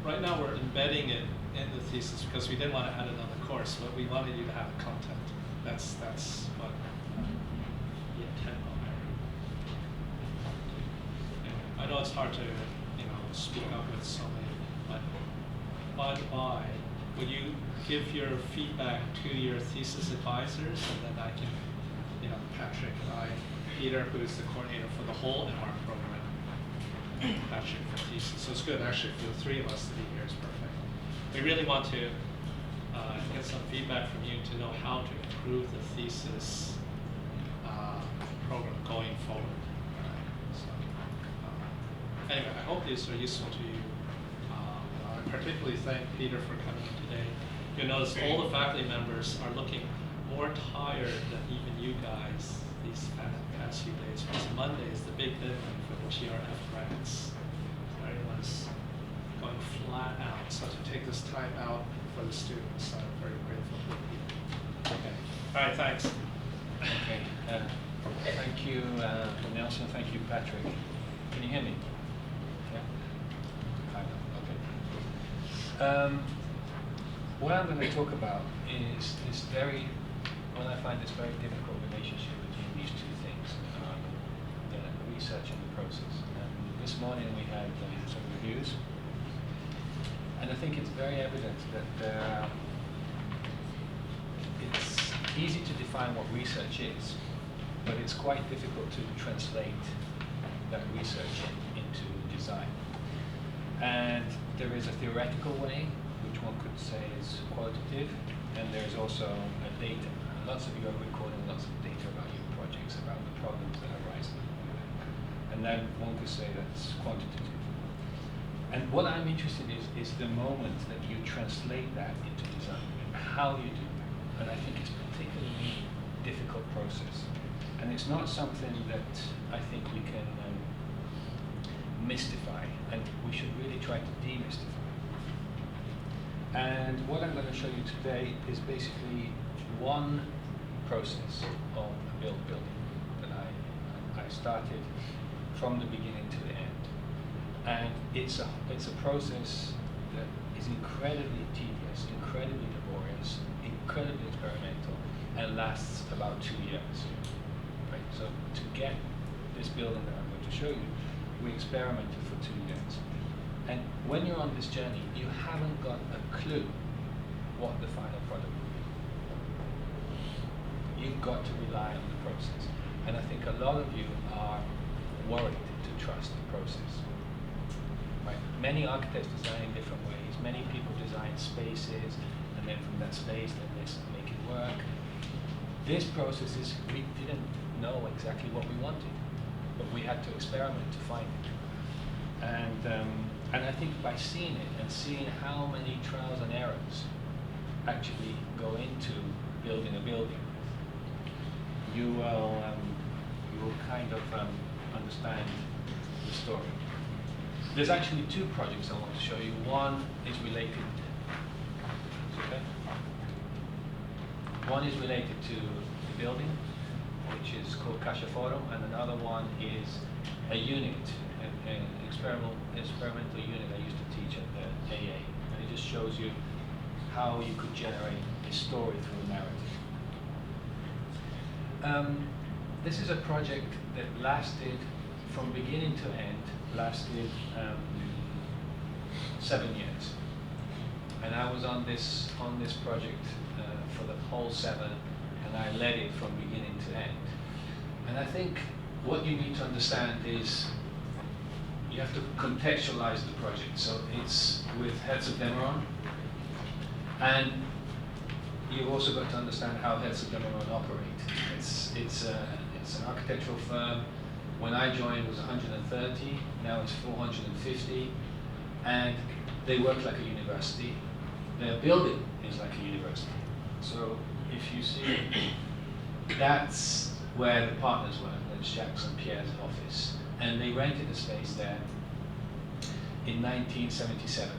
right now we're embedding it in the thesis because we didn't want to add another course, but we wanted you to have content. That's what the intent of it. Anyway, I know it's hard to speak up with so many, but by the by, would you give your feedback to your thesis advisors, and then I can, Patrick and I, Peter, who's the coordinator for the whole MR program, Patrick for thesis. So it's good, actually, for the three of us to be here is perfect. We really want to get some feedback from you to know how to improve the thesis program going forward. So, anyway, I hope these are useful to you. I particularly thank Peter for coming in today. You'll notice all the faculty members are looking more tired than even you guys these past few days, because Monday is the big deadline for the GRF grants. So everyone's going flat out. So to take this time out for the students, I'm very grateful for Peter. Okay. All right, thanks. Okay. Thank you, Nelson. Thank you, Patrick. Can you hear me? Yeah? Kind of. Okay. What I'm going to talk about is this what I find this very difficult relationship between these two things, the research and the process. This morning we had some reviews, and I think it's very evident that it's easy to define what research is, but it's quite difficult to translate that research into design. And there is a theoretical way, which one could say is qualitative, and there's also a data. And lots of you are recording lots of data about your projects, about the problems that arise. And then one could say that's quantitative. And what I'm interested in is the moment that you translate that into design, how you do that. And I think it's a particularly difficult process. And it's not something that I think we can mystify, and we should really try to demystify. And what I'm going to show you today is basically one process of a built building that I started from the beginning to the end. And it's a process that is incredibly tedious, incredibly laborious, incredibly experimental, and lasts about 2 years. Right? So to get this building that I'm going to show you, we experimented for 2 years. And when you're on this journey, you haven't got a clue what the final product will be. You've got to rely on the process. And I think a lot of you are worried to trust the process. Right? Many architects design in different ways. Many people design spaces, and then from that space, then they make it work. This process is, we didn't know exactly what we wanted, but we had to experiment to find it. And I think by seeing it and seeing how many trials and errors actually go into building a building, you will kind of understand the story. There's actually 2 projects I want to show you. One is related. Okay. One is related to the building, which is called Caixa Forum, and another one is a unit, an experimental unit I used to teach at the AA. And it just shows you how you could generate a story through a narrative. This is a project that lasted, from beginning to end, lasted 7 years. And I was on this project for the whole 7, and I led it from beginning to end. And I think what you need to understand is you have to contextualize the project. So it's with Herzog-Demeron, and you've also got to understand how Herzog-Demeron operate. It's an architectural firm. When I joined, it was 130. Now it's 450, and they work like a university. Their building is like a university. So if you see, that's where the partners were. That's Jacques and Pierre's office, and they rented a space there in 1977.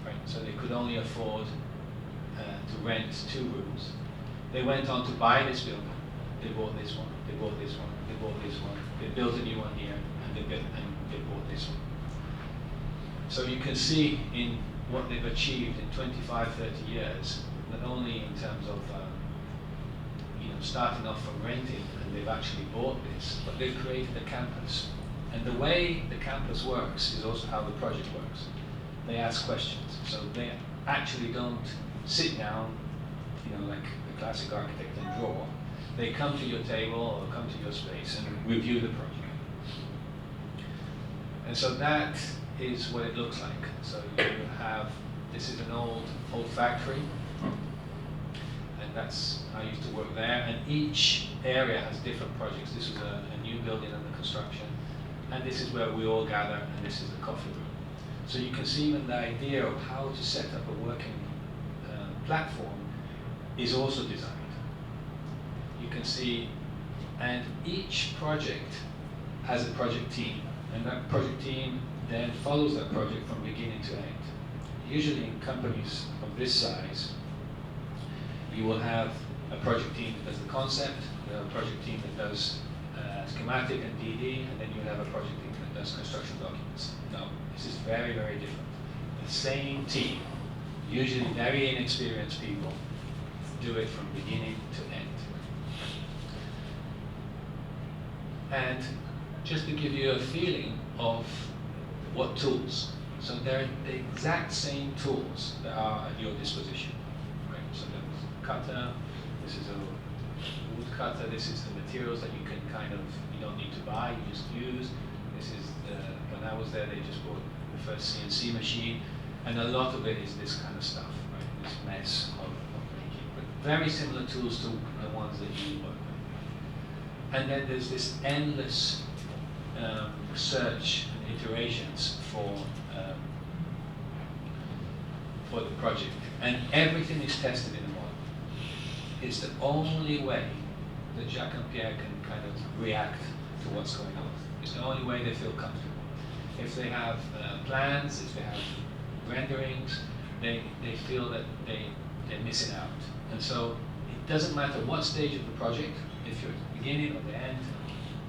Right, so they could only afford to rent 2 rooms. They went on to buy this building. They bought this one. They bought this one. They bought this one. They built a new one here, and they bought this one. So you can see in what they've achieved in 25, 30 years, not only in terms of starting off from renting, and they've actually bought this, but they've created a campus. And the way the campus works is also how the project works. They ask questions, so they actually don't sit down, like a classic architect and draw. They come to your table or come to your space and review the project. And so that is what it looks like. So you have, this is an old factory, and I used to work there, and each area has different projects. This was a new building under construction, and this is where we all gather, and this is the coffee room. So you can see even the idea of how to set up a working platform is also designed. You can see, and each project has a project team, and that project team then follows that project from beginning to end. Usually in companies of this size, you will have a project team that does the concept, you have a project team that does schematic and DD, and then you will have a project team that does construction documents. No, this is very, very different. The same team, usually very inexperienced people, do it from beginning to end. And just to give you a feeling of what tools. So they're the exact same tools that are at your disposition. Right? So there's a cutter, this is a wood cutter, this is the materials that you can you don't need to buy, you just use. This is when I was there, they just bought the first CNC machine, and a lot of it is this kind of stuff, right? This mess of making. But very similar tools to the ones that you work with. And then there's this endless research and iterations for the project, and everything is tested in a model. It's the only way that Jacques and Pierre can kind of react to what's going on. It's the only way they feel comfortable. If they have plans, if they have renderings, they feel that they're missing out. And so it doesn't matter what stage of the project, if you're at the beginning or the end,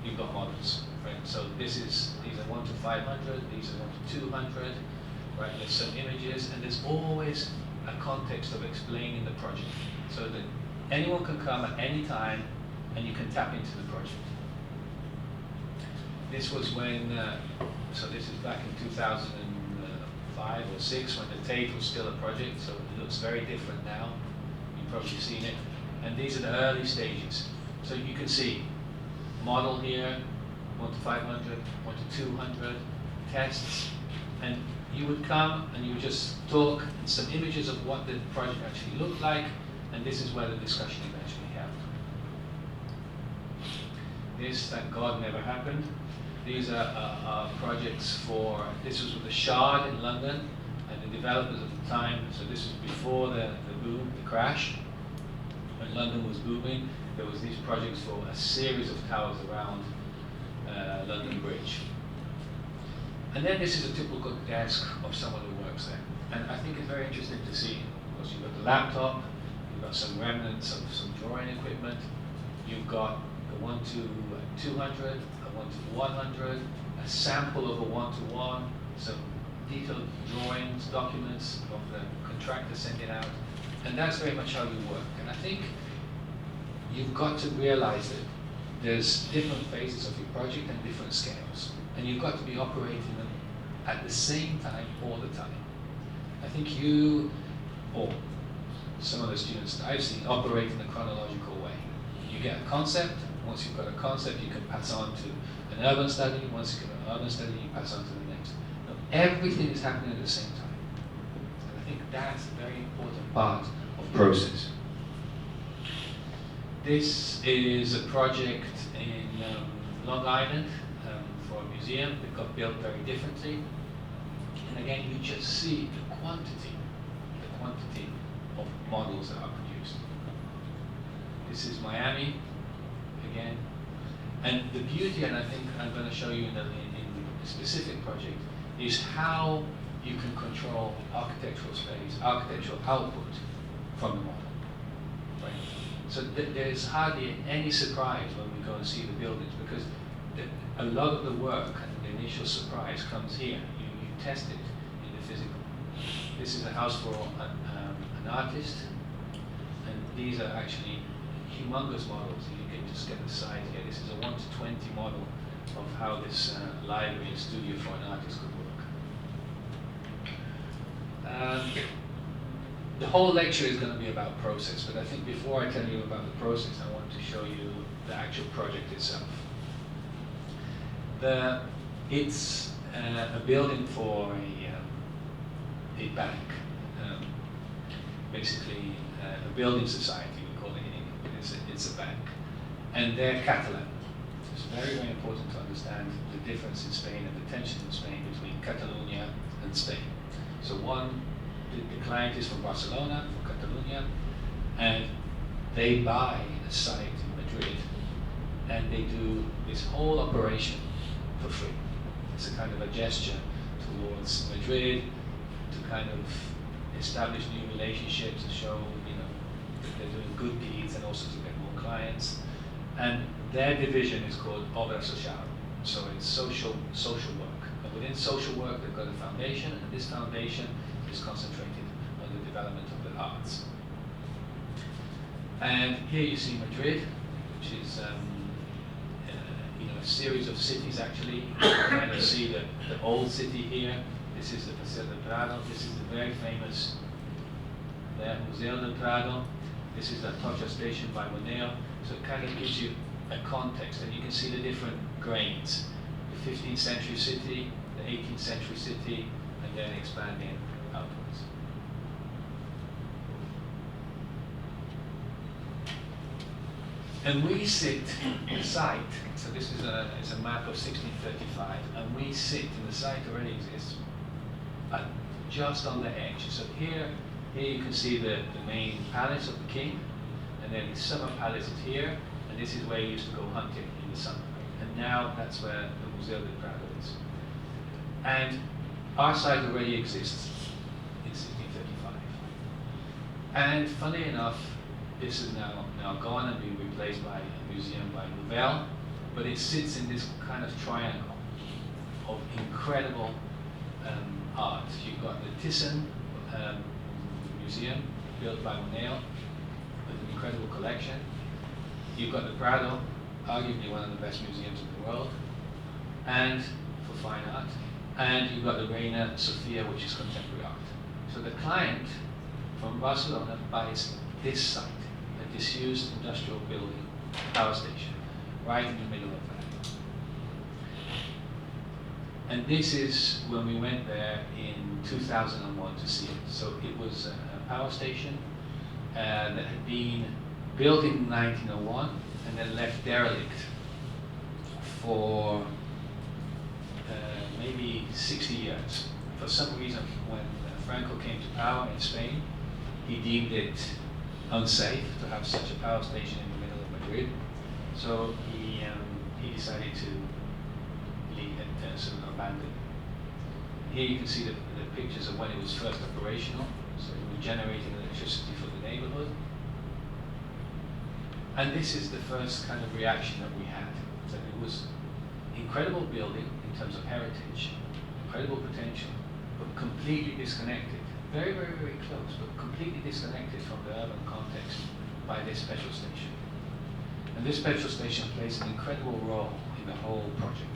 you've got models. Right? So these are 1 to 500, these are 1 to 200, right? There's some images, and there's always a context of explaining the project, so that anyone can come at any time and you can tap into the project. This was when, so this is back in 2005 or 6, when the Tate was still a project, so it looks very different now. You've probably seen it. And these are the early stages. So you can see model here, 1 to 500, 1 to 200, tests, and you would come and you would just talk, and some images of what the project actually looked like, and this is where the discussion eventually happened. This, thank God, never happened. These are projects for, this was with the Shard in London, and the developers at the time, so this was before the boom, the crash. When London was booming, there was these projects for a series of towers around London Bridge. And then this is a typical desk of someone who works there. And I think it's very interesting to see, of course, you've got the laptop, you've got some remnants of some drawing equipment, you've got the 1 to 200, a 1 to 100, a sample of a 1 to 1, some detailed drawings, documents of the contractor sending out, and that's very much how you work. And I think you've got to realize that there's different phases of your project and different scales, and you've got to be operating them at the same time all the time. I think you, or some of the students that I've seen, operate in a chronological way. You get a concept. Once you've got a concept, you can pass on to an urban study. Once you get an urban study, you pass on to the next. Now, everything is happening at the same time. And I think that's a very important part of process. This is a project in Long Island for a museum that got built very differently. And again, you just see the quantity of models that are produced. This is Miami, again. And the beauty, and I think I'm going to show you in a specific project, is how you can control architectural space, architectural output from the model. Right? So there's hardly any surprise when we go and see the buildings, because a lot of the work and the initial surprise comes here. You test it physical. This is a house for an artist, and these are actually humongous models. You can just get the size here. This is a 1:20 model of how this library and studio for an artist could work. The whole lecture is going to be about process, but I think before I tell you about the process, I want to show you the actual project itself. It's a building for a bank, basically a building society, we call it in English. It's a bank, and they're Catalan. It's very, very important to understand the difference in Spain and the tension in Spain between Catalonia and Spain. So the client is from Barcelona, from Catalonia, and they buy a site in Madrid, and they do this whole operation for free. It's a kind of a gesture towards Madrid to kind of establish new relationships, to show, that they're doing good deeds and also to get more clients. And their division is called Obra Social, so it's social work. And within social work, they've got a foundation, and this foundation is concentrated on the development of the arts. And here you see Madrid, which is a series of cities actually. You can kind of see the old city here. This is the Paseo del Prado. This is the very famous Museo del Prado. This is the Atocha station by Moneo. So it kind of gives you a context, and you can see the different grades. The 15th century city, the 18th century city, and then expanding outwards. And we sit in the site, so this is a map of 1635, and we sit in the site already exists just on the edge. So here you can see the main palace of the king, and then his summer palace is here, and this is where he used to go hunting in the summer. And now that's where the Museo del Prado is. And our site already exists in 1635. And funny enough, this is now gone and been replaced by a museum by Louvel, but it sits in this kind of triangle of incredible art. You've got the Thyssen Museum, built by Moneo, with an incredible collection. You've got the Prado, arguably one of the best museums in the world, and for fine art. And you've got the Reina Sofia, which is contemporary art. So the client from Barcelona buys this site, a disused industrial building, power station, right in the middle of that. And this is when we went there in 2001 to see it. So it was a power station that had been built in 1901 and then left derelict for maybe 60 years. For some reason, when Franco came to power in Spain, he deemed it unsafe to have such a power station in the middle of Madrid. So he decided to leave it sort of abandoned. Here you can see the pictures of when it was first operational. So it was generating electricity for the neighborhood. And this is the first kind of reaction that we had. That it was incredible building in terms of heritage, incredible potential, but completely disconnected. Very, very, very close, but completely disconnected from the urban context by this petrol station. And this petrol station plays an incredible role in the whole project.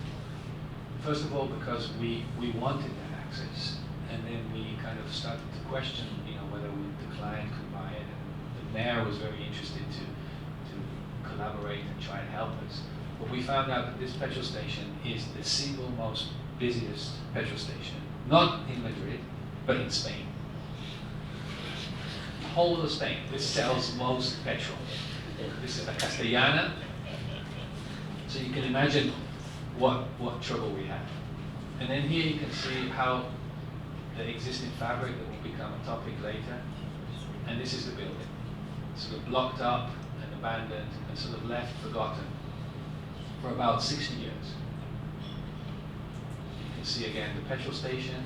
First of all, because we wanted that access, and then we kind of started to question, whether the client could buy it, and the mayor was very interested to collaborate and try and help us. But we found out that this petrol station is the single most busiest petrol station, not in Madrid, but in Spain. The whole of Spain, this sells most petrol. This is a Castellana, so you can imagine what trouble we had. And then here you can see how the existing fabric that will become a topic later, and this is the building, sort of blocked up and abandoned and sort of left forgotten for about 60 years. You can see again the petrol station.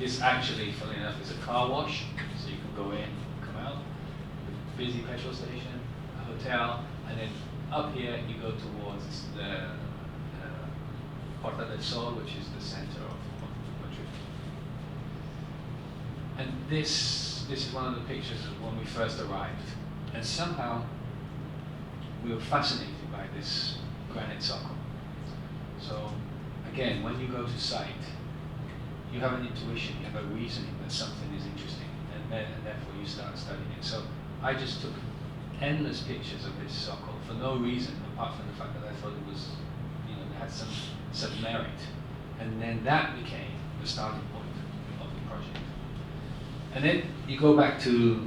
This actually, funnily enough, is a car wash, so you can go in, come out. Busy petrol station, a hotel, and then up here you go towards the Porta del Sol, which is the center of Madrid. And this is one of the pictures of when we first arrived. And somehow we were fascinated by this granite socle. So again, when you go to site, you have an intuition, you have a reasoning that something is interesting, and therefore you start studying it. So I just took endless pictures of this socle for no reason, apart from the fact that I thought it was, you know, it had some merit. And then that became the starting point of the project. And then you go back to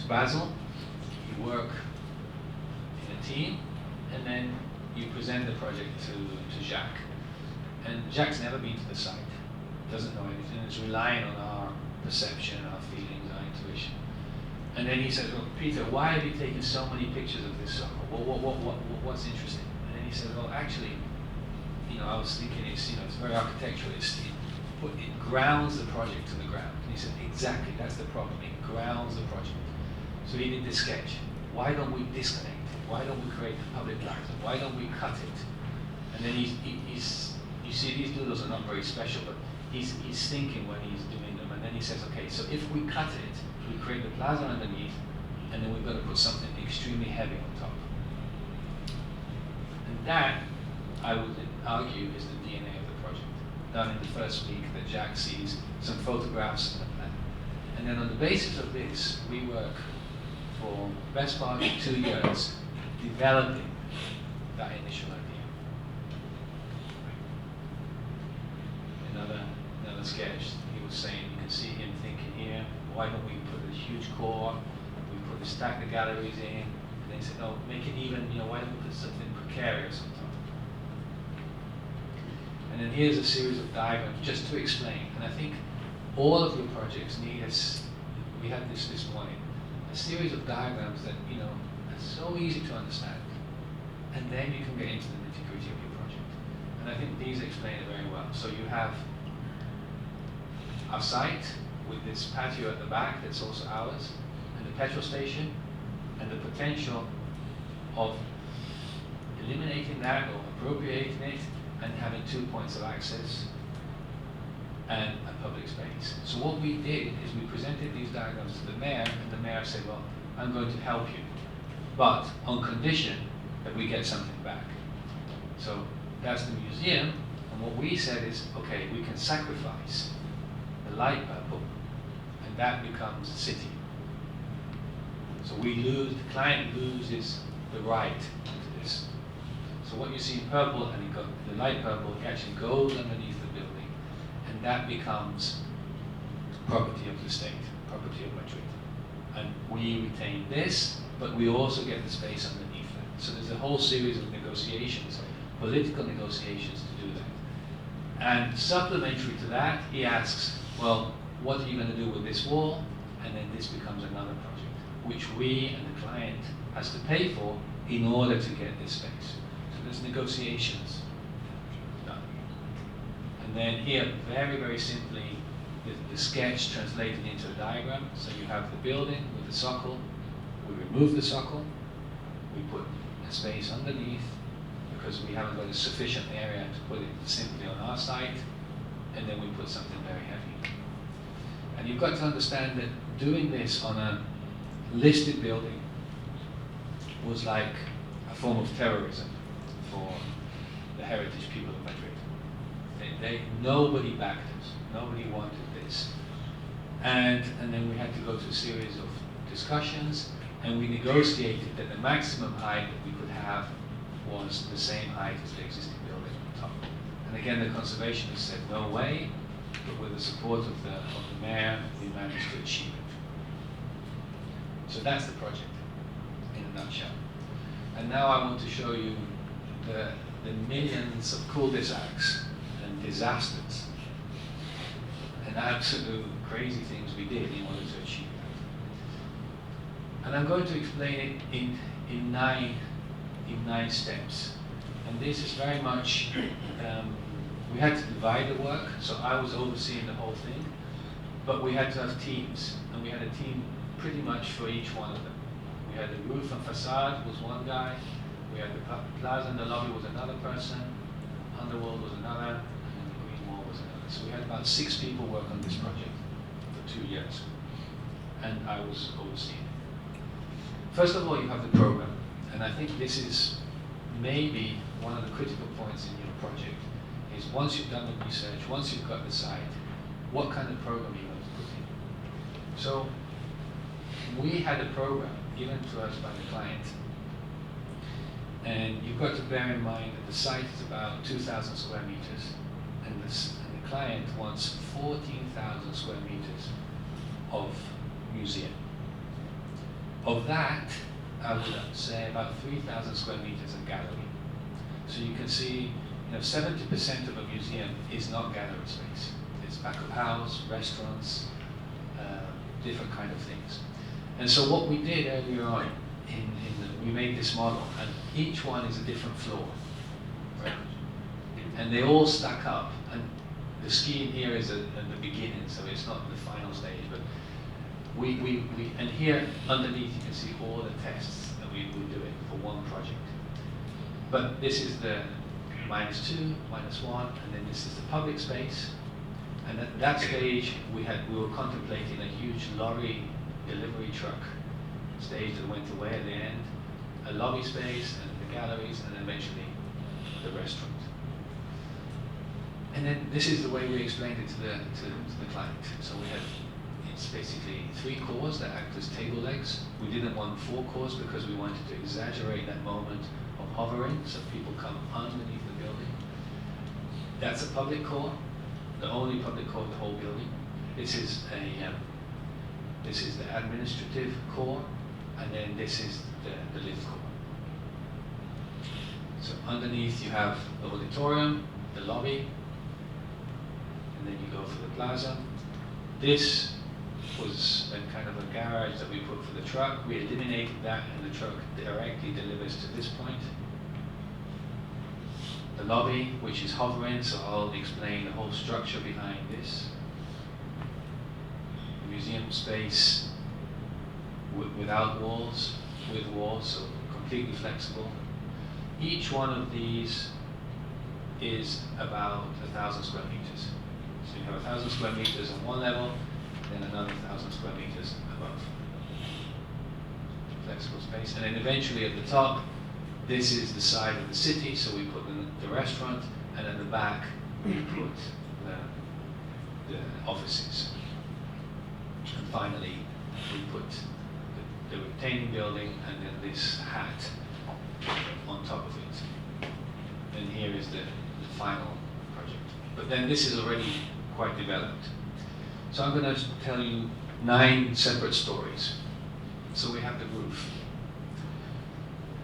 Basel, you work in a team, and then you present the project to Jacques. And Jacques never been to the site, doesn't know anything, it's relying on our perception, our feelings, our intuition. And then he said, well, Peter, why have you taken so many pictures of this socle? What's interesting? And then he said, well, actually, you know, I was thinking it's very architectural. It grounds the project to the ground. And he said, exactly, that's the problem. It grounds the project. So he did this sketch. Why don't we disconnect it? Why don't we create a public plaza? Why don't we cut it? And then he's you see, these doodles are not very special, but he's thinking when he's doing them. And then he says, okay, so if we cut it, we create the plaza underneath, and then we've got to put something extremely heavy on top. And that, I would argue, is the DNA of the project. Done in the first week that Jacques sees some photographs and a plan. And then on the basis of this, we work for the best part of 2 years developing that initial idea. Another sketch, he was saying, you can see him thinking here, why don't we put a huge core, we stack the galleries in, and then he said, no, make it even, why don't we put something precarious on top? And then here's a series of diagrams just to explain, and I think all of your projects need we had this morning, a series of diagrams that, are so easy to understand, and then you can get into the nitty-gritty of your project. And I think these explain it very well. So you have our site with this patio at the back that's also ours, and the petrol station, and the potential of eliminating that or appropriating it and having 2 points of access and a public space. So what we did is we presented these diagrams to the mayor, and the mayor said, well, I'm going to help you, but on condition that we get something back. So that's the museum, and what we said is, okay, we can sacrifice the light purple, and that becomes a city. So we lose, the client loses the right to this. So what you see in purple, and you got the light purple, it actually goes underneath the building, and that becomes property of the state, property of Madrid. And we retain this, but we also get the space underneath that. So there's a whole series of negotiations, political negotiations to do that. And supplementary to that, he asks, well, what are you going to do with this wall? And then this becomes another project, which we and the client has to pay for in order to get this space. So there's negotiations done. And then here, very, very simply, the sketch translated into a diagram. So you have the building with the socle. We remove the socle. We put a space underneath because we haven't got a sufficient area to put it simply on our site. And then we put something very heavy. And you've got to understand that doing this on a listed building was like a form of terrorism for the heritage people of Madrid. Nobody backed us. Nobody wanted this. And then we had to go through a series of discussions, and we negotiated that the maximum height that we could have was the same height as the existing building on top. And again, the conservationists said, no way, but with the support of the mayor, we managed to achieve it. So that's the project in a nutshell. And now I want to show you the millions of cul-de-sacs and disasters and absolute crazy things we did in order to achieve that. And I'm going to explain it in nine steps. And this is very much, we had to divide the work, so I was overseeing the whole thing, but we had to have teams, and we had a team pretty much for each one of them. We had the roof and facade was one guy, we had the plaza and the lobby was another person, underworld was another, and then the green wall was another. So we had about 6 people work on this project for 2 years, and I was overseeing it. First of all, you have the program, and I think this is maybe one of the critical points in your project, is once you've done the research, once you've got the site, what kind of program are you going to put in? So we had a program given to us by the client, and you've got to bear in mind that the site is about 2,000 square meters, and the client wants 14,000 square meters of museum. Of that, I would say about 3,000 square meters of gallery. So you can see, 70% of a museum is not gallery space. It's back of house, restaurants, different kind of things. And so what we did earlier on, we made this model, and each one is a different floor, right? And they all stack up, and the scheme here is at the beginning, so it's not the final stage, but and here underneath you can see all the tests that we were doing for one project. But this is the -2, -1, and then this is the public space. And at that stage, we were contemplating a huge lorry delivery truck stage that went away at the end, a lobby space, and the galleries, and eventually the restaurant. And then this is the way we explained it to the client. So it's basically 3 cores that act as table legs. We didn't want 4 cores because we wanted to exaggerate that moment of hovering, so people come underneath the building. That's a public core, the only public core of the whole building. This is the administrative core, and then this is the lift core. So underneath you have the auditorium, the lobby, and then you go for the plaza. This was a kind of a garage that we put for the truck. We eliminated that, and the truck directly delivers to this point. The lobby, which is hovering, so I'll explain the whole structure behind this. The museum space without walls, with walls, so completely flexible. Each one of these is about 1,000 square meters. So you have 1,000 square meters on one level, then another 1,000 square meters above. Flexible space. And then eventually at the top, this is the side of the city, so we put the restaurant, and at the back, we put the offices. And finally, we put the retaining building, and then this hat on top of it. And here is the final project. But then this is already quite developed. So I'm going to tell you 9 separate stories. So we have the roof.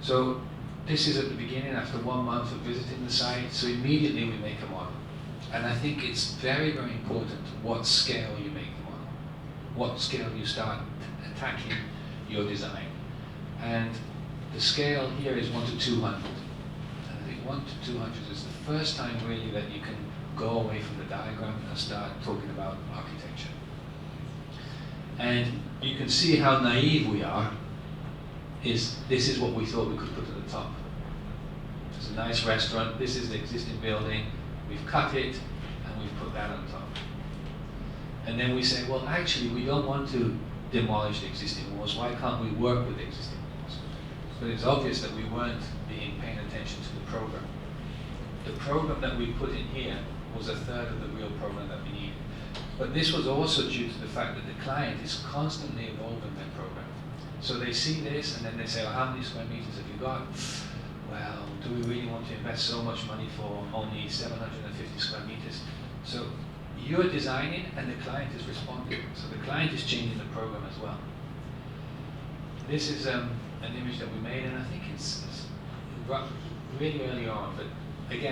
So this is at the beginning, after 1 month of visiting the site, so immediately we make a model. And I think it's very, very important what scale you make the model, what scale you start attacking your design. And the scale here is 1 to 200. And I think 1 to 200 is the first time really that you can go away from the diagram and start talking about architecture. And you can see how naive we are. This is what we thought we could put at the top. It's a nice restaurant, this is the existing building, we've cut it, and we've put that on top. And then we say, well, actually, we don't want to demolish the existing walls, why can't we work with the existing walls? But it's obvious that we weren't paying attention to the program. The program that we put in here was 1/3 of the real program that we needed. But this was also due to the fact that the client is constantly evolving their program. So they see this, and then they say, well, how many square meters have you got? Well, do we really want to invest so much money for only 750 square meters? So you're designing, and the client is responding. So the client is changing the program as well. This is an image that we made, and I think it's really early on, but again,